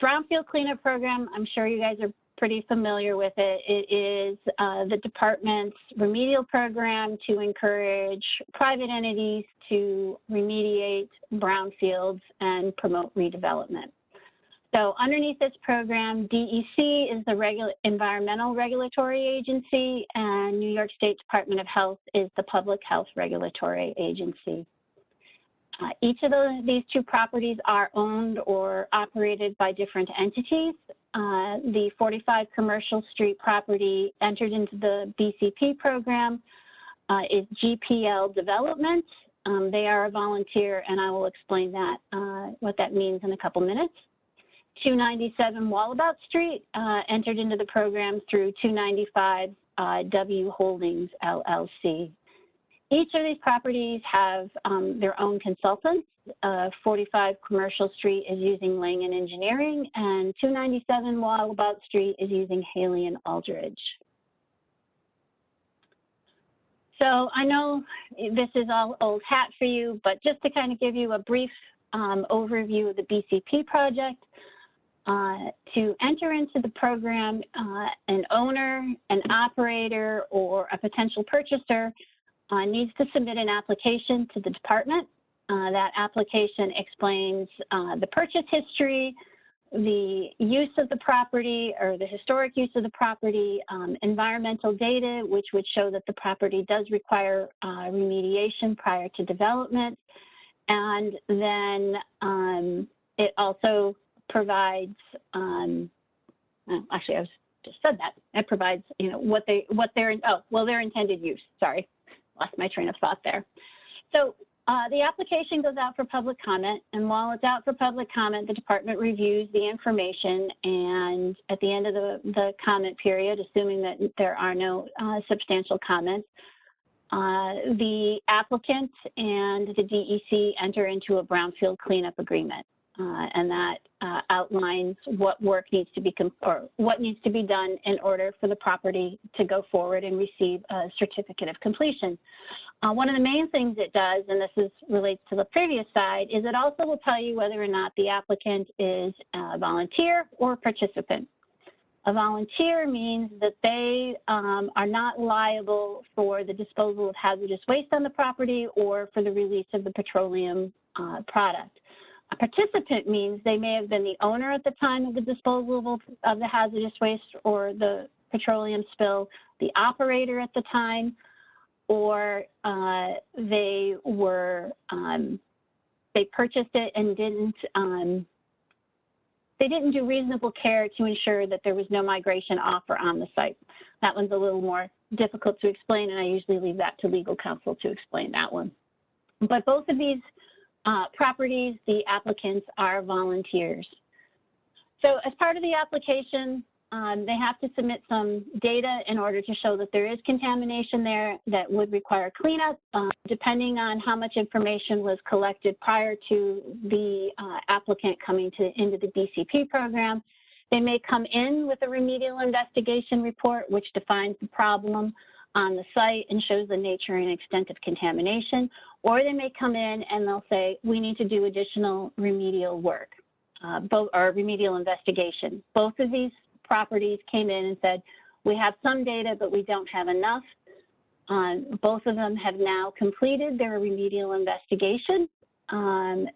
brownfield cleanup program, I'm sure you guys are pretty familiar with it. It is the department's remedial program to encourage private entities to remediate brownfields and promote redevelopment. So underneath this program, DEC is the environmental regulatory agency, and New York State Department of Health is the public health regulatory agency. Each of these two properties are owned or operated by different entities. The 45 Commercial Street property entered into the BCP program is GPL Development. They are a volunteer, and I will explain that, what that means in a couple minutes. 297 Wallabot Street entered into the program through 295 W Holdings, LLC. Each of these properties have their own consultants. 45 Commercial Street is using Lang & Engineering, and 297 Wallabot Street is using Haley and Aldridge. So I know this is all old hat for you, but just to kind of give you a brief overview of the BCP project, to enter into the program, an owner, an operator, or a potential purchaser needs to submit an application to the department. That application explains the purchase history, the use of the property or the historic use of the property, environmental data, which would show that the property does require remediation prior to development. And then it also provides, actually I just said that, it provides, you know, their intended use, sorry. Lost my train of thought there. So the application goes out for public comment, and while it's out for public comment, the department reviews the information, and at the end of the comment period, assuming that there are no substantial comments, the applicant and the DEC enter into a brownfield cleanup agreement, and that outlines what work needs to be what needs to be done in order for the property to go forward and receive a certificate of completion. One of the main things it does, and this relates to the previous side, is it also will tell you whether or not the applicant is a volunteer or a participant. A volunteer means that they are not liable for the disposal of hazardous waste on the property or for the release of the petroleum product. A participant means they may have been the owner at the time of the disposal of the hazardous waste or the petroleum spill, the operator at the time, or they purchased it and they didn't do reasonable care to ensure that there was no migration off or on the site. That one's a little more difficult to explain, and I usually leave that to legal counsel to explain that one. But both of these properties, the applicants are volunteers. So as part of the application, they have to submit some data in order to show that there is contamination there that would require cleanup. Depending on how much information was collected prior to the applicant coming into the BCP program, they may come in with a remedial investigation report, which defines the problem on the site and shows the nature and extent of contamination, or they may come in and they'll say, we need to do additional remedial work, or remedial investigation. Both of these properties came in and said, we have some data, but we don't have enough. Both of them have now completed their remedial investigation.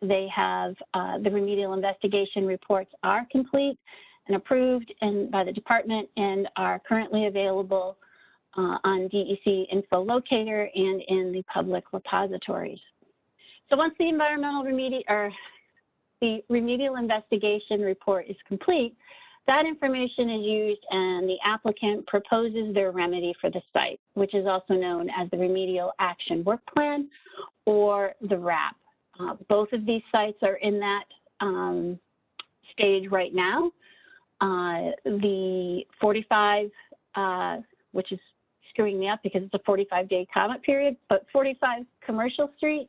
They have, the remedial investigation reports are complete and approved by the department and are currently available on DEC Info Locator and in the public repositories. So once the the remedial investigation report is complete, that information is used and the applicant proposes their remedy for the site, which is also known as the Remedial Action Work Plan or the RAP. Both of these sites are in that stage right now. The 45, which is screwing me up because it's a 45-day comment period, but 45 Commercial Street,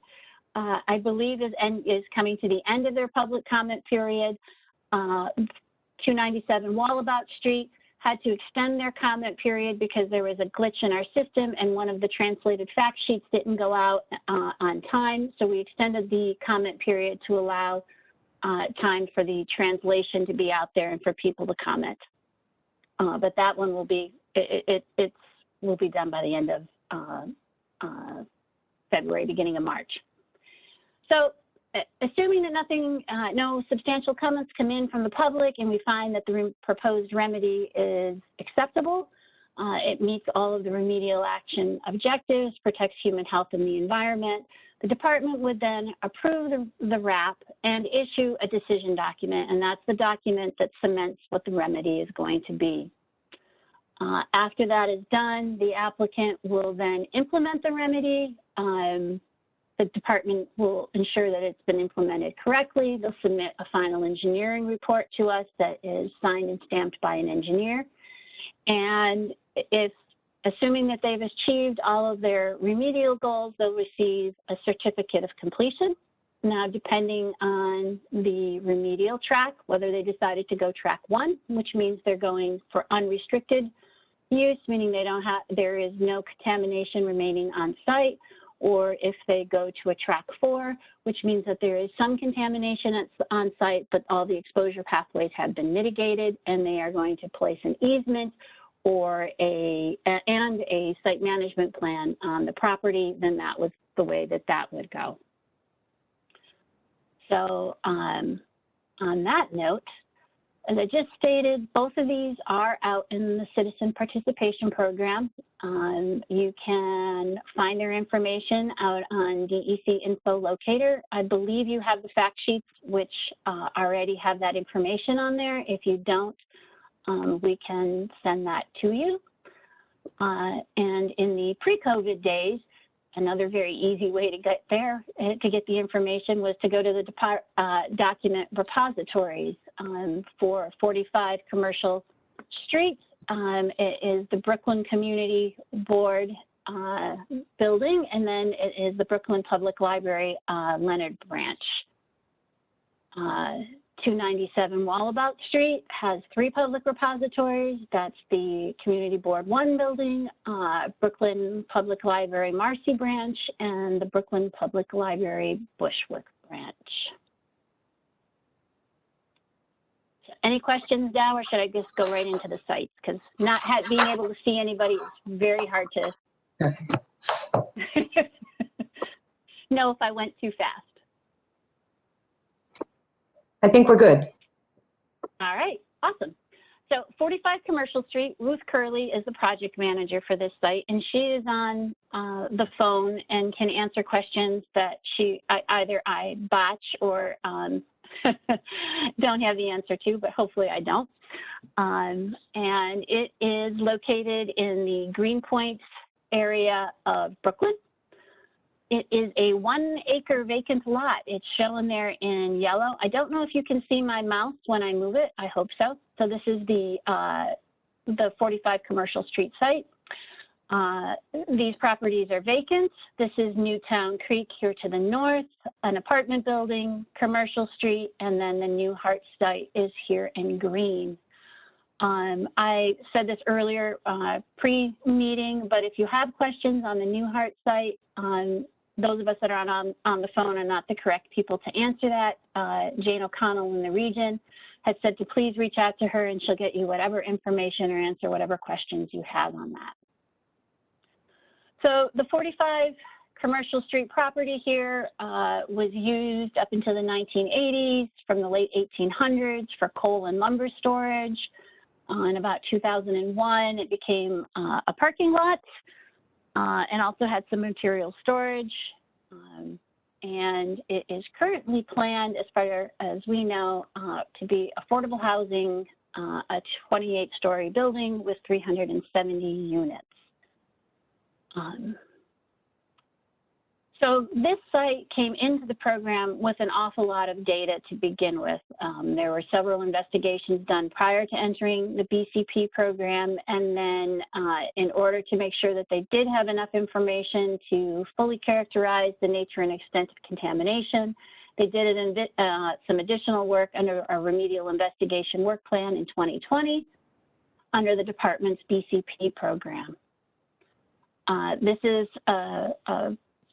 I believe is coming to the end of their public comment period. 297 Wallabot Street had to extend their comment period because there was a glitch in our system and one of the translated fact sheets didn't go out on time. So we extended the comment period to allow time for the translation to be out there and for people to comment. But that one will be, it will be done by the end of February, beginning of March. So assuming that no substantial comments come in from the public and we find that the proposed remedy is acceptable, it meets all of the remedial action objectives, protects human health and the environment, the department would then approve the RAP and issue a decision document, and that's the document that cements what the remedy is going to be. After that is done, the applicant will then implement the remedy. The department will ensure that it's been implemented correctly. They'll submit a final engineering report to us that is signed and stamped by an engineer. And assuming that they've achieved all of their remedial goals, they'll receive a certificate of completion. Now, depending on the remedial track, whether they decided to go track 1, which means they're going for unrestricted use, meaning there is no contamination remaining on site, or if they go to a track 4, which means that there is some contamination on site, but all the exposure pathways have been mitigated, and they are going to place an easement or a site management plan on the property, then that was the way that would go. So on that note, as I just stated, both of these are out in the citizen participation program. You can find their information out on DEC Info Locator. I believe you have the fact sheets, which already have that information on there. If you don't, we can send that to you. And in the pre-COVID days, another very easy way to get there, to get the information, was to go to the document repositories for 45 Commercial Street. It is the Brooklyn Community Board building, and then it is the Brooklyn Public Library Leonard Branch. 297 Wallabot Street has 3 public repositories. That's the Community Board 1 building, Brooklyn Public Library Marcy Branch, and the Brooklyn Public Library Bushwick Branch. So any questions now, or should I just go right into the sites? Because not being able to see anybody is very hard to know if I went too fast. I think we're good. All right, awesome. So 45 Commercial Street, Ruth Curley is the project manager for this site, and she is on the phone and can answer questions that either I botch or don't have the answer to, but hopefully I don't. And it is located in the Greenpoint area of Brooklyn. It is a 1-acre vacant lot. It's shown there in yellow. I don't know if you can see my mouse when I move it. I hope so. So this is the 45 Commercial Street site. These properties are vacant. This is Newtown Creek here to the north, an apartment building, Commercial Street, and then the New Hart site is here in green. I said this earlier pre-meeting, but if you have questions on the New Hart site, those of us that are on the phone are not the correct people to answer that. Jane O'Connell in the region has said to please reach out to her, and she'll get you whatever information or answer whatever questions you have on that. So the 45 Commercial Street property here was used up until the 1980s, from the late 1800s for coal and lumber storage. In about 2001, it became a parking lot. And also had some material storage, and it is currently planned, as far as we know, to be affordable housing, a 28-story building with 370 units. So this site came into the program with an awful lot of data to begin with. There were several investigations done prior to entering the BCP program, and then in order to make sure that they did have enough information to fully characterize the nature and extent of contamination, they did some additional work under a remedial investigation work plan in 2020 under the department's BCP program. This is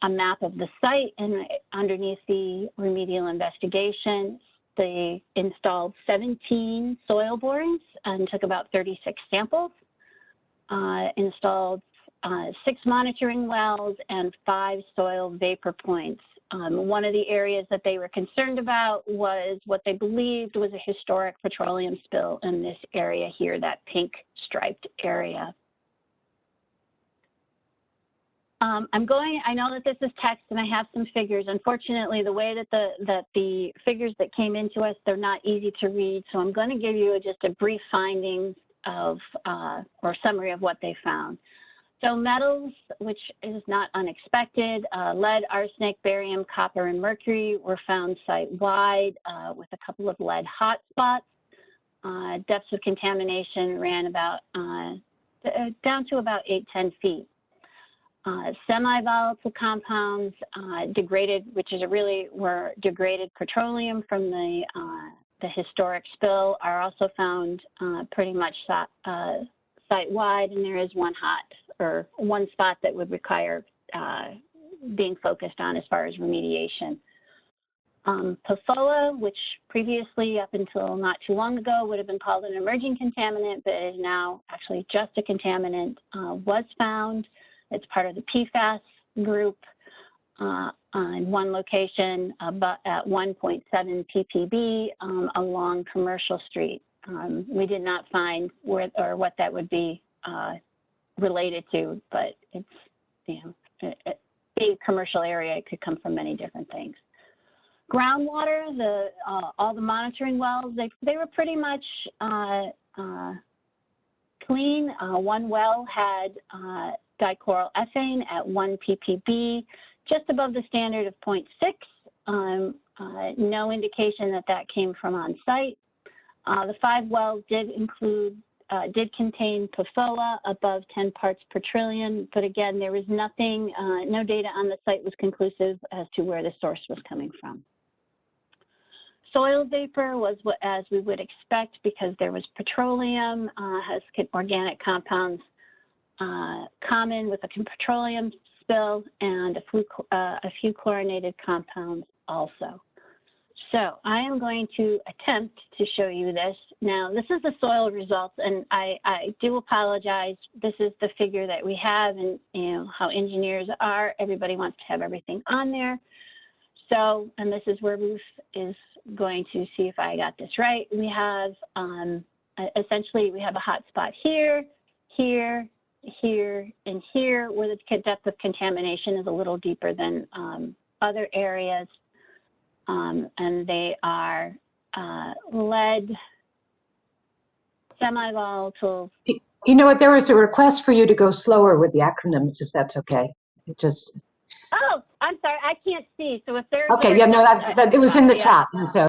a map of the site, and underneath the remedial investigation, they installed 17 soil borings and took about 36 samples, installed 6 monitoring wells and 5 soil vapor points. One of the areas that they were concerned about was what they believed was a historic petroleum spill in this area here, that pink striped area. I know that this is text and I have some figures. Unfortunately, the way that the figures that came into us, they're not easy to read. So I'm going to give you just a brief findings of, or summary of what they found. So metals, which is not unexpected, lead, arsenic, barium, copper, and mercury were found site-wide with a couple of lead hotspots. Depths of contamination ran about down to about 8–10 feet. Semi-volatile compounds degraded, which is were degraded petroleum from the historic spill, are also found pretty much site-wide, and there is one spot that would require being focused on as far as remediation. PFOA, which previously, up until not too long ago, would have been called an emerging contaminant, but is now actually just a contaminant, was found. It's part of the PFAS group on one location at 1.7 ppb along Commercial Street. We did not find where or what that would be related to, but it's, a big commercial area. It could come from many different things. Groundwater, all the monitoring wells, they were pretty much clean. One well had dichloroethane at 1 ppb, just above the standard of 0.6. No indication that that came from on site. The 5 wells did contain PFOA above 10 parts per trillion, but again, there was nothing, no data on the site was conclusive as to where the source was coming from. Soil vapor was as we would expect, because there was petroleum, has organic compounds common with a petroleum spill, and a few chlorinated compounds also. So I am going to attempt to show you this. Now, this is the soil results, and I do apologize. This is the figure that we have, and how engineers are. Everybody wants to have everything on there. So, and this is where Ruth is going to see if I got this right. We have, essentially, we have a hot spot here, here, here, and here, where the depth of contamination is a little deeper than other areas. And they are lead, semi-volatile. You know what, there was a request for you to go slower with the acronyms, if that's okay. It just. Oh, I'm sorry, I can't see. So if there's. Okay, yeah, no, that it was in the chat, and so.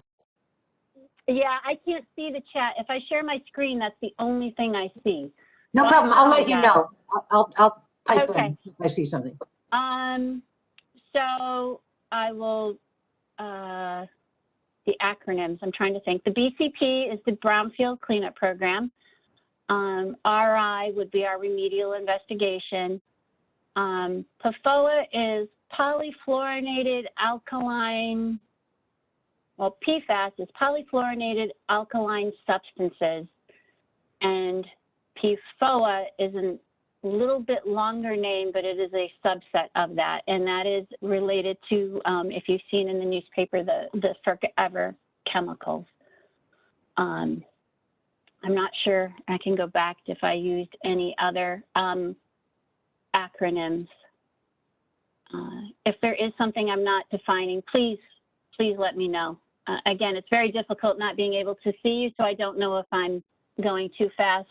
Yeah, I can't see the chat. If I share my screen, that's the only thing I see. No problem, I'll let you know. I'll pipe in if I see something. So I will, the acronyms, I'm trying to think. The BCP is the Brownfield Cleanup Program. RI would be our remedial investigation. PFOA is polyfluorinated alkaline, well, PFAS is polyfluorinated alkaline substances, and PFOA is a little bit longer name, but it is a subset of that, and that is related to, if you've seen in the newspaper, the Forever chemicals. I'm not sure, I can go back if I used any other acronyms. If there is something I'm not defining, please let me know. Again, it's very difficult not being able to see you, so I don't know if I'm going too fast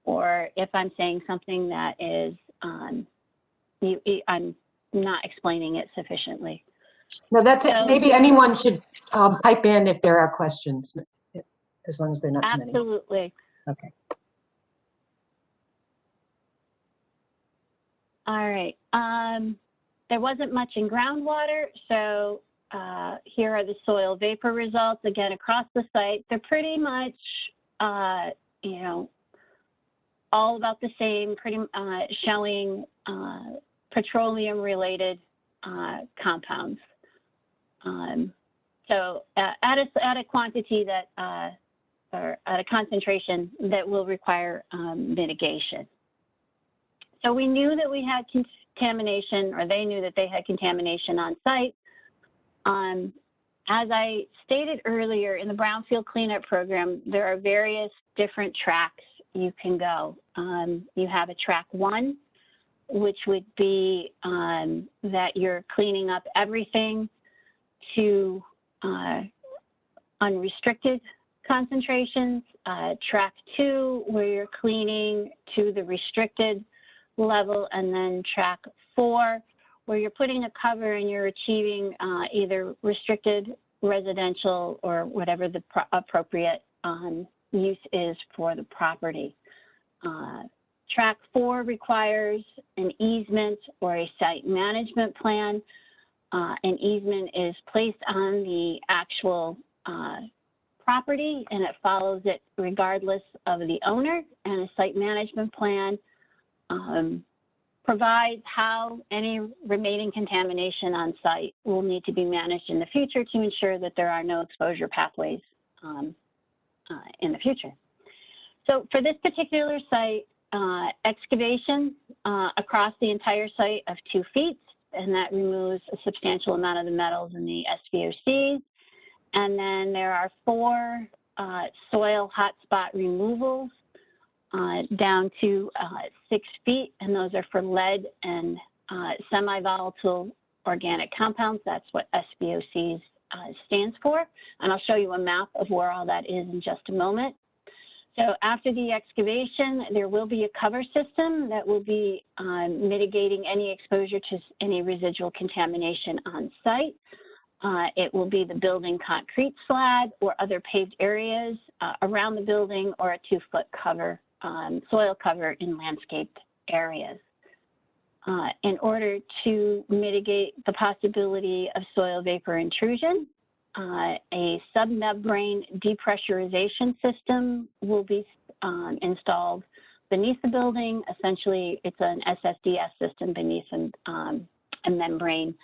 or if I'm saying something that is, I'm not explaining it sufficiently. No, that's it. Maybe anyone should pipe in if there are questions, as long as they're not too many. Absolutely. Okay. All right. There wasn't much in groundwater, so here are the soil vapor results. Again, across the site, they're pretty much, all about the same, showing petroleum-related compounds. So at a quantity that, or at a concentration that will require mitigation. So we knew that we had contamination, or they knew that they had contamination on site. As I stated earlier, in the brownfield cleanup program, there are various different tracks you can go. You have a track 1, which would be that you're cleaning up everything to unrestricted concentrations. Track 2, where you're cleaning to the restricted level, and then track 4, where you're putting a cover and you're achieving either restricted residential or whatever the appropriate use is for the property. Track 4 requires an easement or a site management plan. An easement is placed on the actual property, and it follows it regardless of the owner, and a site management plan provides how any remaining contamination on site will need to be managed in the future to ensure that there are no exposure pathways in the future. So for this particular site, excavation across the entire site of 2 feet, and that removes a substantial amount of the metals in the SVOCs. And then there are 4 soil hotspot removals down to 6 feet, and those are for lead and semi-volatile organic compounds. That's what SVOCs stands for. And I'll show you a map of where all that is in just a moment. So after the excavation, there will be a cover system that will be mitigating any exposure to any residual contamination on site. It will be the building concrete slab or other paved areas around the building, or a 2-foot cover, soil cover in landscaped areas. In order to mitigate the possibility of soil vapor intrusion, a submembrane depressurization system will be installed beneath the building. Essentially, it's an SSDS system beneath a membrane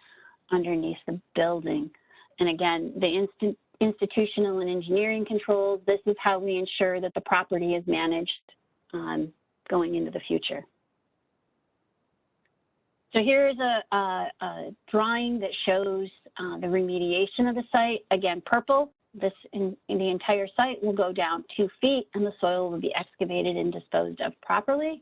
underneath the building. And again, the institutional and engineering controls, this is how we ensure that the property is managed going into the future. So here is a drawing that shows the remediation of the site. Again, purple, this in the entire site will go down 2 feet, and the soil will be excavated and disposed of properly.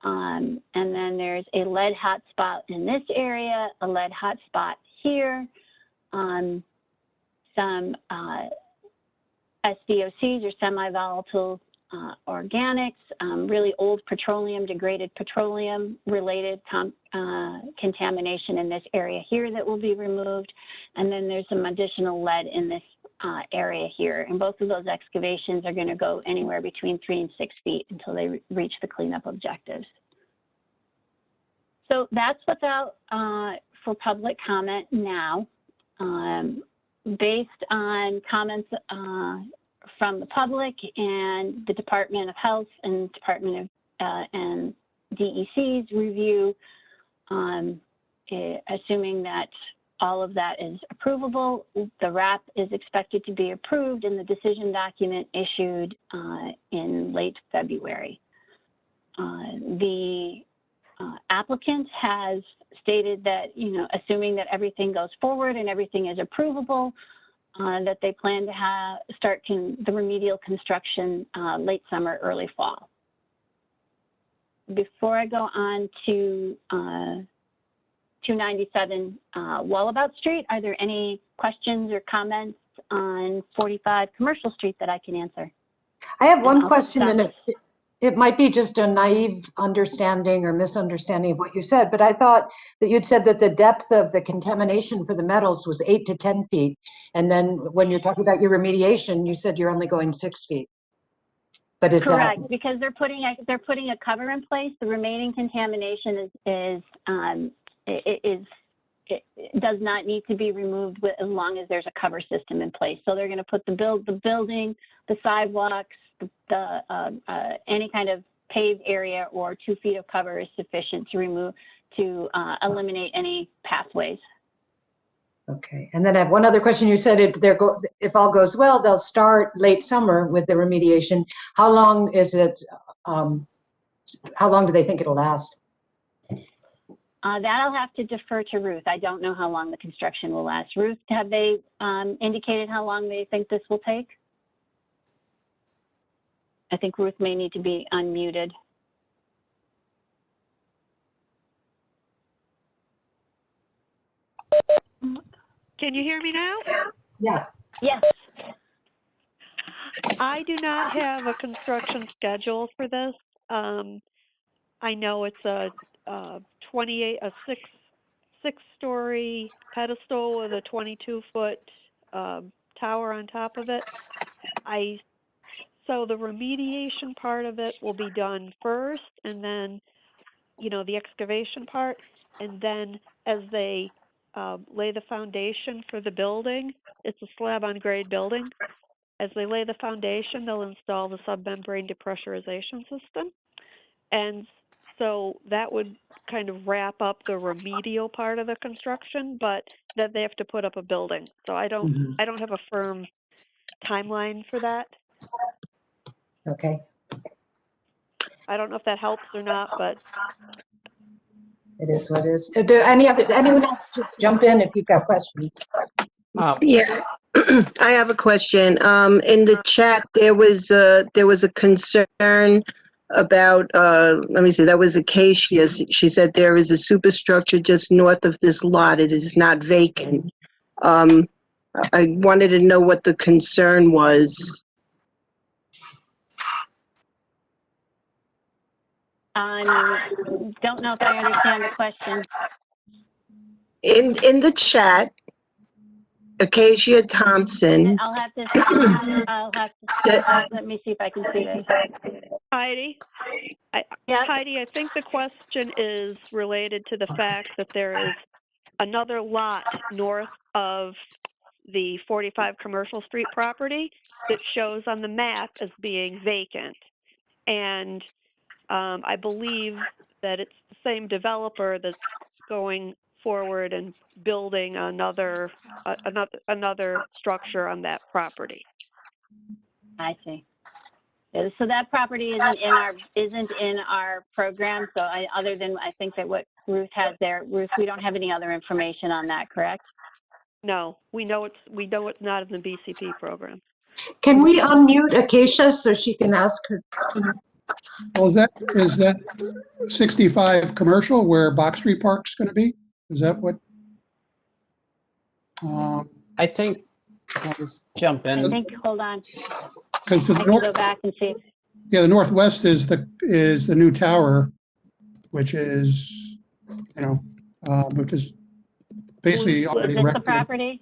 And then there's a lead hotspot in this area, a lead hotspot here, some SVOCs or semi-volatile organics, really old petroleum, degraded petroleum related contamination in this area here that will be removed. And then there's some additional lead in this area here. And both of those excavations are going to go anywhere between 3 and 6 feet until they reach the cleanup objectives. So that's what's out for public comment now. Based on comments from the public and the Department of Health and Department of and DEC's review, assuming that all of that is approvable, the RAP is expected to be approved and the decision document issued in late February. The applicant has stated that, assuming that everything goes forward and everything is approvable, that they plan to start the remedial construction late summer, early fall. Before I go on to 297 Wallabot Street, are there any questions or comments on 45 Commercial Street that I can answer? I have one question, and it might be just a naive understanding or misunderstanding of what you said, but I thought that you'd said that the depth of the contamination for the metals was 8 to 10 feet. And then when you're talking about your remediation, you said you're only going 6 feet. But is correct? That... Because they're putting a cover in place. The remaining contamination does not need to be removed as long as there's a cover system in place. So they're going to put the building, the sidewalks, any kind of paved area or 2 feet of cover is sufficient to eliminate any pathways. Okay, and then I have one other question. You said if all goes well, they'll start late summer with the remediation. How long is it, how long do they think it'll last? That I'll have to defer to Ruth. I don't know how long the construction will last. Ruth, have they indicated how long they think this will take? I think Ruth may need to be unmuted. Can you hear me now? Yeah. Yes. I do not have a construction schedule for this. I know it's a 6-story pedestal with a 22-foot tower on top of it. So the remediation part of it will be done first, and then, the excavation part, and then as they lay the foundation for the building, it's a slab-on-grade building. As they lay the foundation, they'll install the submembrane depressurization system. And so that would kind of wrap up the remedial part of the construction, but then they have to put up a building. So I don't have a firm timeline for that. Okay. I don't know if that helps or not, but It is what it is. Do anyone else just jump in if you've got questions? Yeah, I have a question. In the chat, there was a concern about, let me see, that was Acacia. She said there is a superstructure just north of this lot. It is not vacant. I wanted to know what the concern was. Don't know if I understand the question. In the chat, Acacia Thompson. I'll have to, let me see if I can see this. Heidi? Heidi, I think the question is related to the fact that there is another lot north of the 45 Commercial Street property that shows on the map as being vacant. And I believe that it's the same developer that's going forward and building another structure on that property. I see. So that property isn't in our program. So other than I think that what Ruth has there, Ruth, we don't have any other information on that, correct? No, we know it's not in the BCP program. Can we unmute Acacia so she can ask her? Well, is that 65 commercial where Box Street Park's going to be? Is that what? I think I'll just jump in. I think, hold on. Because I can go back and see. Yeah, the northwest is the new tower, which is, which is basically already Is this the erected. property,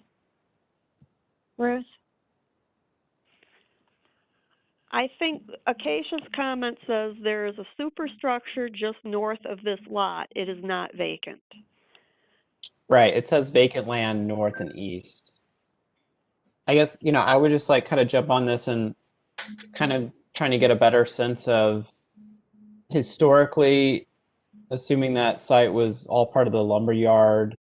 Ruth? I think Acacia's comment says there is a superstructure just north of this lot. It is not vacant. Right. It says vacant land north and east. I guess, I would just kind of jump on this and kind of trying to get a better sense of historically, assuming that site was all part of the lumber yard,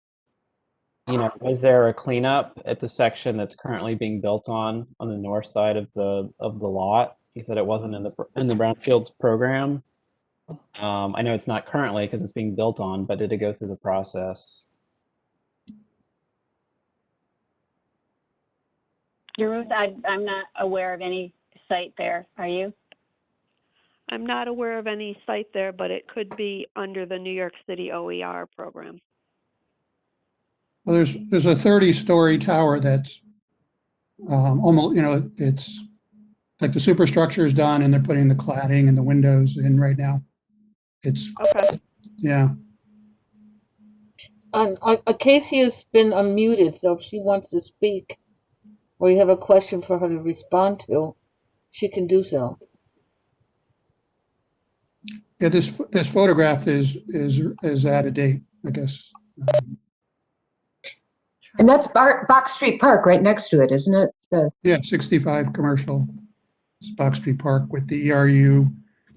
was there a cleanup at the section that's currently being built on the north side of the lot? You said it wasn't in the brownfields program. I know it's not currently because it's being built on, but did it go through the process? Ruth, I'm not aware of any site there. Are you? I'm not aware of any site there, but it could be under the New York City OER program. Well, there's a 30-story tower that's almost, it's like the superstructure is done and they're putting the cladding and the windows in right now. It's okay. Yeah. Acacia's been unmuted, so if she wants to speak or you have a question for her to respond to, she can do so. Yeah, this photograph is out of date, I guess. And that's Box Street Park right next to it, isn't it? Yeah, 65 commercial. It's Box Street Park with the ERU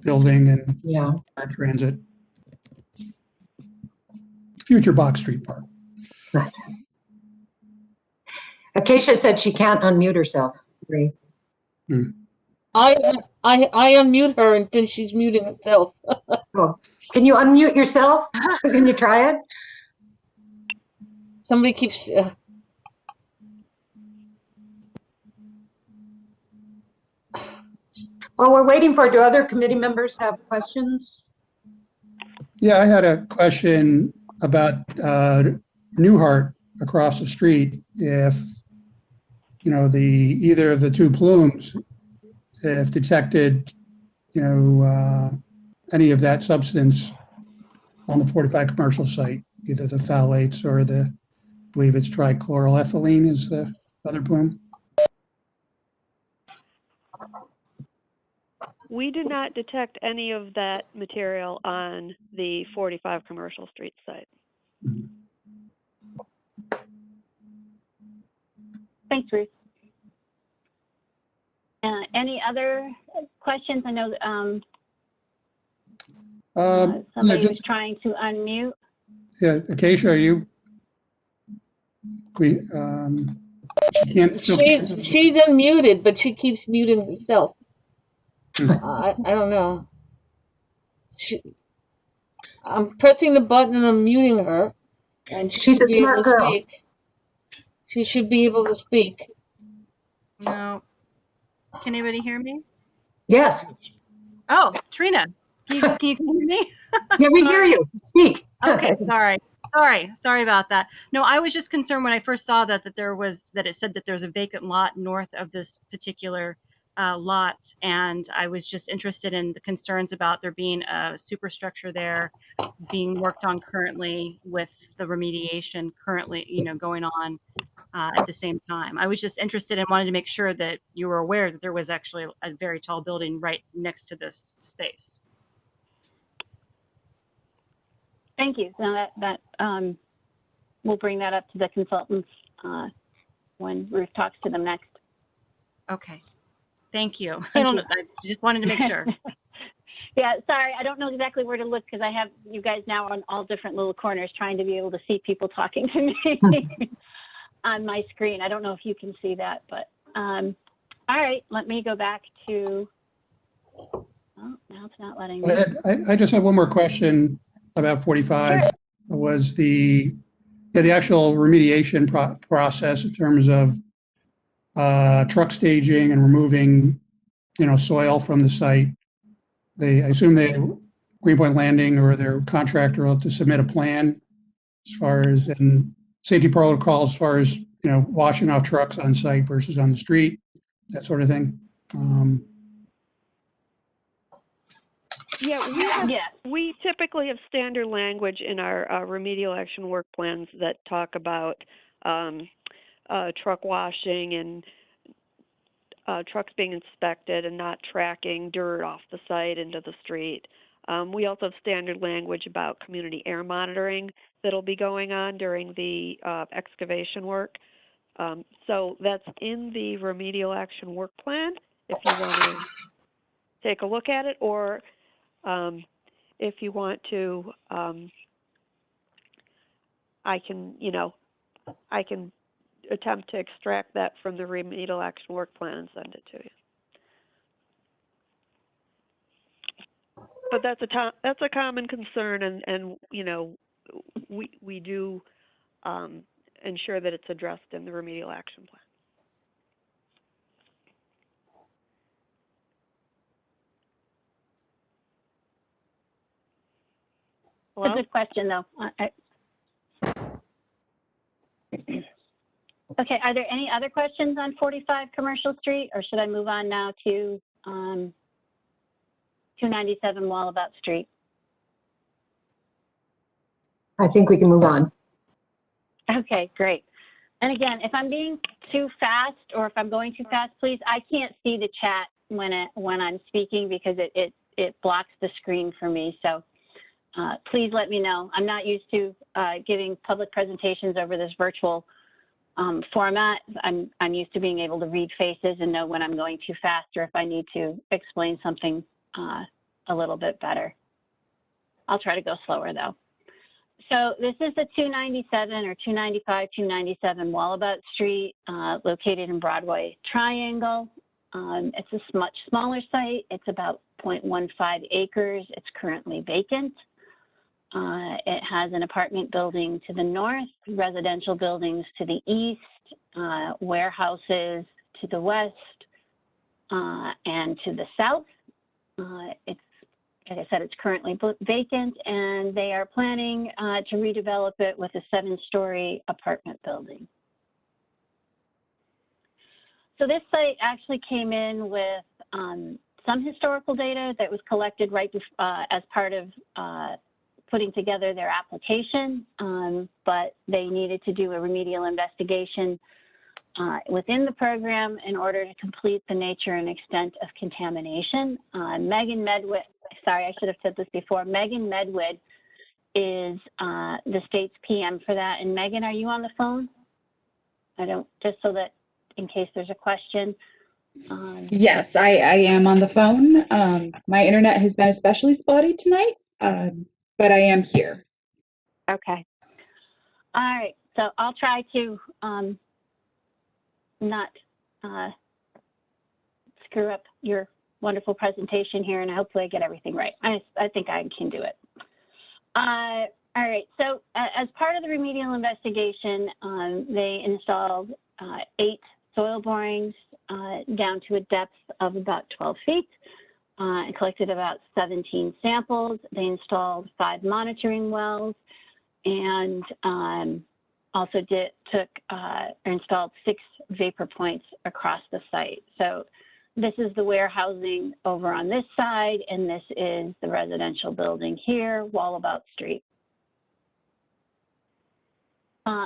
building and our transit. Future Box Street Park. Acacia said she can't unmute herself. Marie. I unmute her and then she's muting herself. Oh, can you unmute yourself? Can you try it? Somebody keeps. While we're waiting for, do other committee members have questions? Yeah, I had a question about Newhart across the street. If, either of the two plumes, if detected, any of that substance on the 45 commercial site, either the phthalates or I believe it's trichloroethylene is the other plume. We did not detect any of that material on the 45 Commercial Street site. Thanks, Ruth. Any other questions? I know somebody was trying to unmute. Yeah, Acacia, are you? She can't. She's unmuted, but she keeps muting herself. I don't know. I'm pressing the button and I'm muting her, and She's a smart girl. Speak. She should be able to speak. No. Can anybody hear me? Yes. Oh, Trina, can you hear me? Yeah, we hear you. Speak. Okay, sorry about that. No, I was just concerned when I first saw that it said that there's a vacant lot north of this particular lot, and I was just interested in the concerns about there being a superstructure there being worked on currently with the remediation currently, going on at the same time. I was just interested and wanted to make sure that you were aware that there was actually a very tall building right next to this space. Thank you. Now we'll bring that up to the consultants when Ruth talks to them next. Okay. Thank you. I just wanted to make sure. Yeah, sorry, I don't know exactly where to look because I have you guys now on all different little corners trying to be able to see people talking to me on my screen. I don't know if you can see that, but all right, let me go back to, oh, now it's not letting me. I just have one more question about 45. Sure. Was the actual remediation process in terms of truck staging and removing, soil from the site. I assume Greenpoint Landing or their contractor will have to submit a plan as far as and safety protocols as far as washing off trucks on site versus on the street, that sort of thing. We typically have standard language in our remedial action work plans that talk about truck washing and trucks being inspected and not tracking dirt off the site into the street. We also have standard language about community air monitoring that'll be going on during the excavation work. So that's in the remedial action work plan if you want to take a look at it, or if you want to, I can attempt to extract that from the remedial action work plan and send it to you. But that's a common concern, and we do ensure that it's addressed in the remedial action plan. Hello? That's a good question, though. Okay, are there any other questions on 45 Commercial Street, or should I move on now to 297 Wallabot Street? I think we can move on. Okay, great. And again, if I'm being too fast or if I'm going too fast, please, I can't see the chat when I'm speaking because it blocks the screen for me. So please let me know. I'm not used to giving public presentations over this virtual format. I'm used to being able to read faces and know when I'm going too fast or if I need to explain something a little bit better. I'll try to go slower though. So this is the 297 or 295, 297 Wallabot Street, located in Broadway Triangle. It's a much smaller site. It's about 0.15 acres. It's currently vacant. It has an apartment building to the north, residential buildings to the east, warehouses to the west, and to the south. It's, like I said, it's currently vacant, and they are planning to redevelop it with a 7-story apartment building. So this site actually came in with some historical data that was collected right as part of putting together their application, but they needed to do a remedial investigation within the program in order to complete the nature and extent of contamination. Megan Medwid, sorry, I should have said this before. Megan Medwid is the state's PM for that. And Megan, are you on the phone? I don't, just so that in case there's a question. Yes, I am on the phone. My internet has been especially spotty tonight, but I am here. Okay. All right. So I'll try to not screw up your wonderful presentation here, and hopefully I get everything right. I think I can do it. All right. So as part of the remedial investigation, they installed 8 soil borings down to a depth of about 12 feet and collected about 17 samples. They installed 5 monitoring wells and also installed 6 vapor points across the site. So this is the warehousing over on this side, and this is the residential building here, Wallabot Street.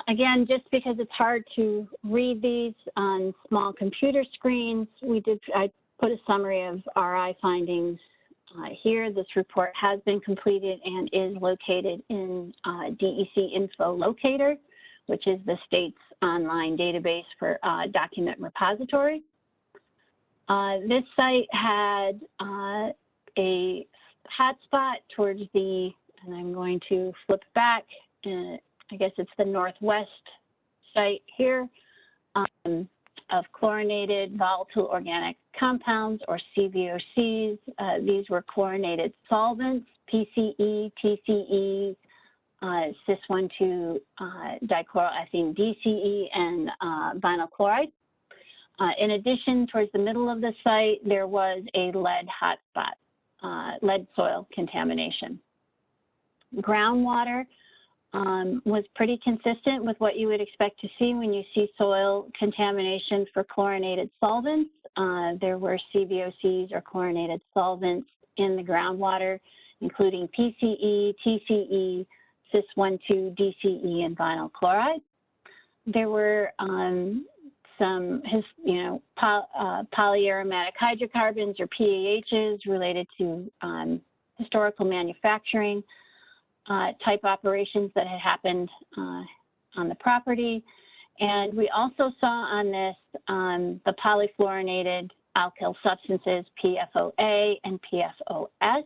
Again, just because it's hard to read these on small computer screens, I put a summary of RI findings here. This report has been completed and is located in DEC Info Locator, which is the state's online database for document repository. This site had a hotspot towards the, and I'm going to flip back, I guess it's the northwest site here, of chlorinated volatile organic compounds, or CVOCs. These were chlorinated solvents, PCE, TCE, cis-1,2 dichloroethene DCE, and vinyl chloride. In addition, towards the middle of the site, there was a lead hotspot, lead soil contamination. Groundwater was pretty consistent with what you would expect to see when you see soil contamination for chlorinated solvents. There were CVOCs, or chlorinated solvents, in the groundwater, including PCE, TCE, cis-1,2 DCE, and vinyl chloride. There were some polyaromatic hydrocarbons, or PAHs, related to historical manufacturing type operations that had happened on the property. And we also saw on this the polyfluorinated alkyl substances, PFOA and PFOS.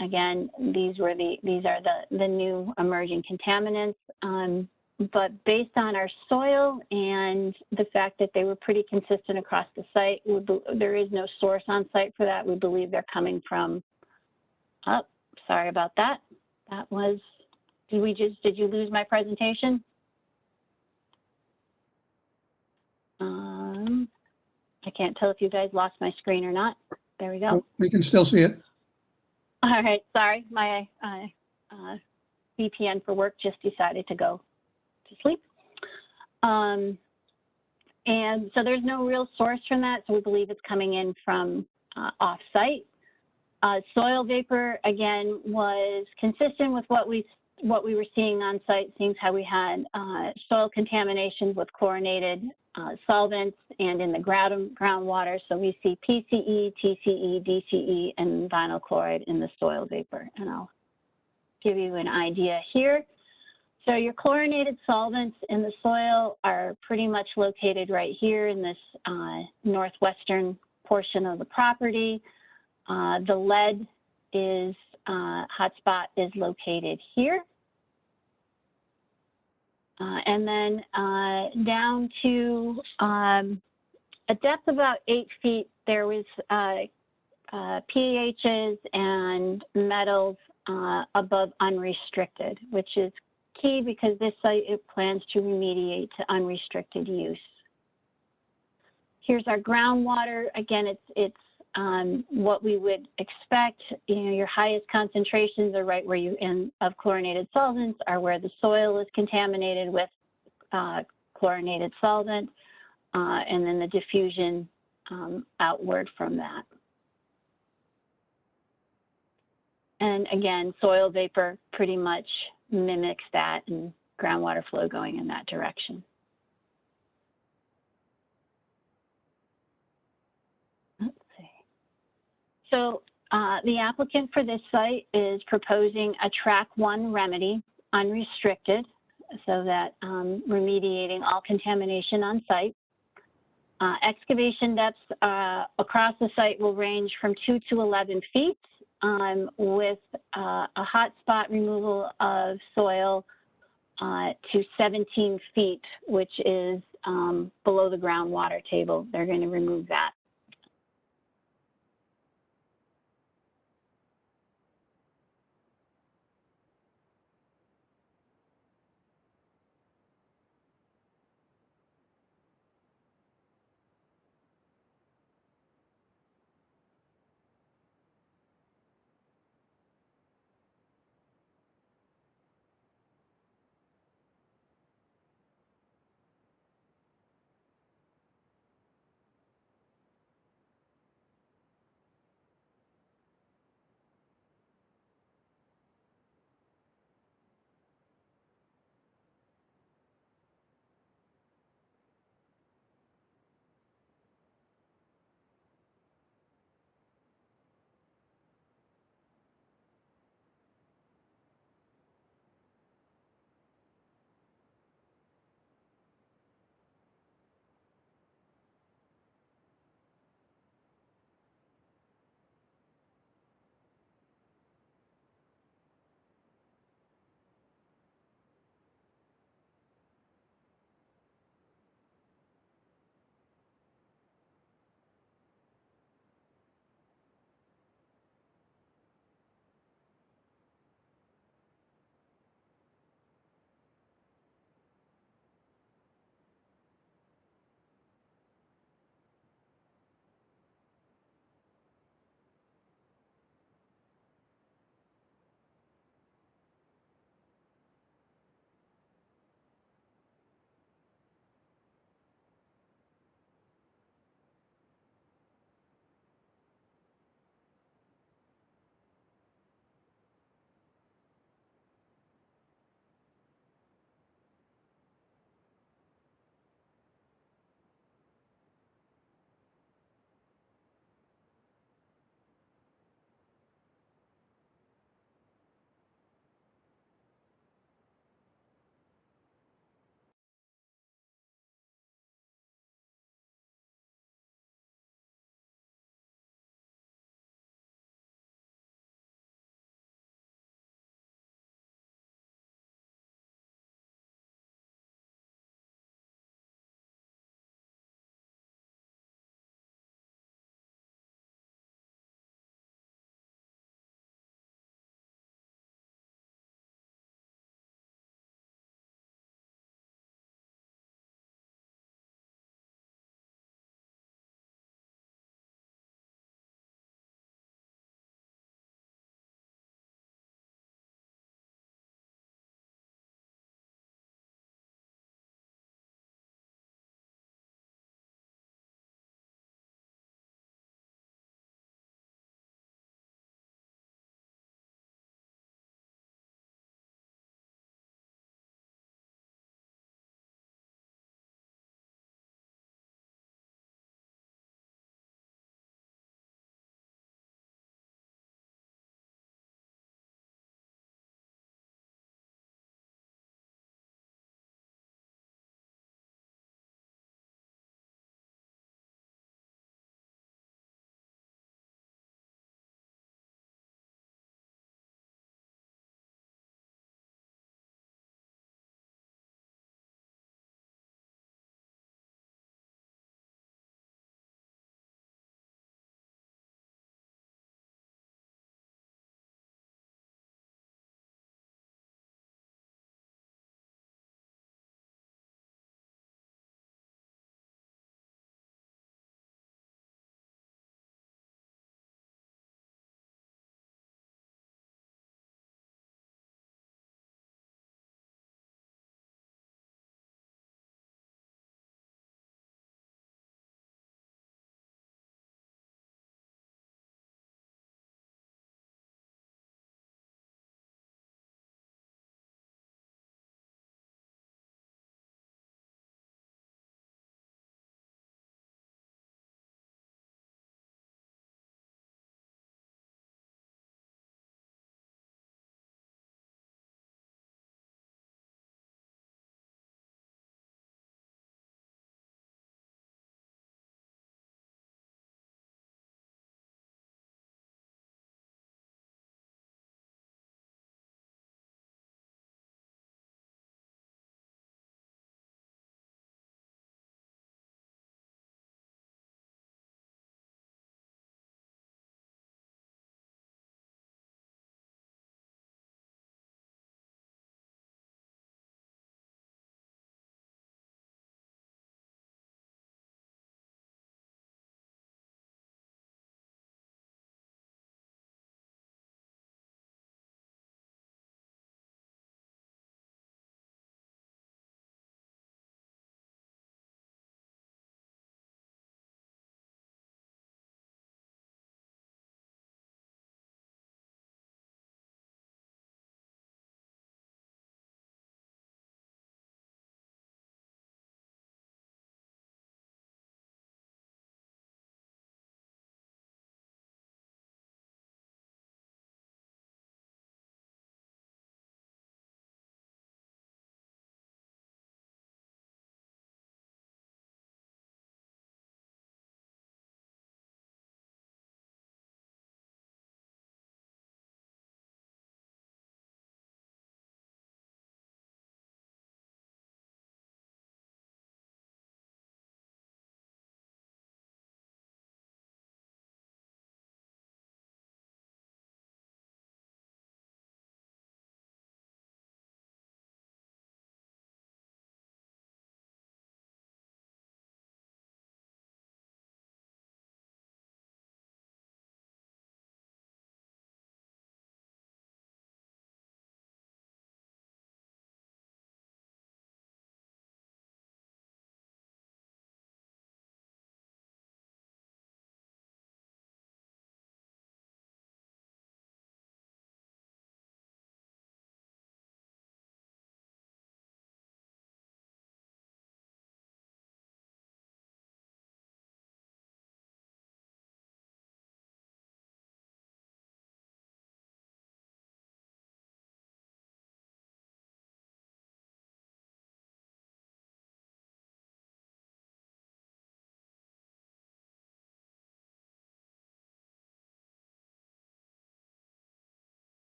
Again, these are the new emerging contaminants. But based on our soil and the fact that they were pretty consistent across the site, there is no source on site for that. We believe they're coming from, sorry about that. That was, did you lose my presentation? I can't tell if you guys lost my screen or not. There we go. Oh, we can still see it. All right, sorry, my VPN for work just decided to go to sleep. And so there's no real source from that, so we believe it's coming in from off-site. Soil vapor, again, was consistent with what we were seeing on site, seeing how we had soil contamination with chlorinated solvents and in the groundwater. So we see PCE, TCE, DCE, and vinyl chloride in the soil vapor. And I'll give you an idea here. So your chlorinated solvents in the soil are pretty much located right here in this northwestern portion of the property. The lead is hotspot is located here. And then down to a depth of about 8 feet, there was PHs and metals above unrestricted, which is key because this site it plans to remediate to unrestricted use. Here's our groundwater. Again, it's what we would expect. You know, your highest concentrations are right where of chlorinated solvents are where the soil is contaminated with chlorinated solvent, and then the diffusion outward from that. And again, soil vapor pretty much mimics that and groundwater flow going in that direction. Let's see. So the applicant for this site is proposing a track 1 remedy, unrestricted, so that remediating all contamination on site. Excavation depths across the site will range from 2 to 11 feet with a hotspot removal of soil to 17 feet, which is below the groundwater table. They're going to remove that.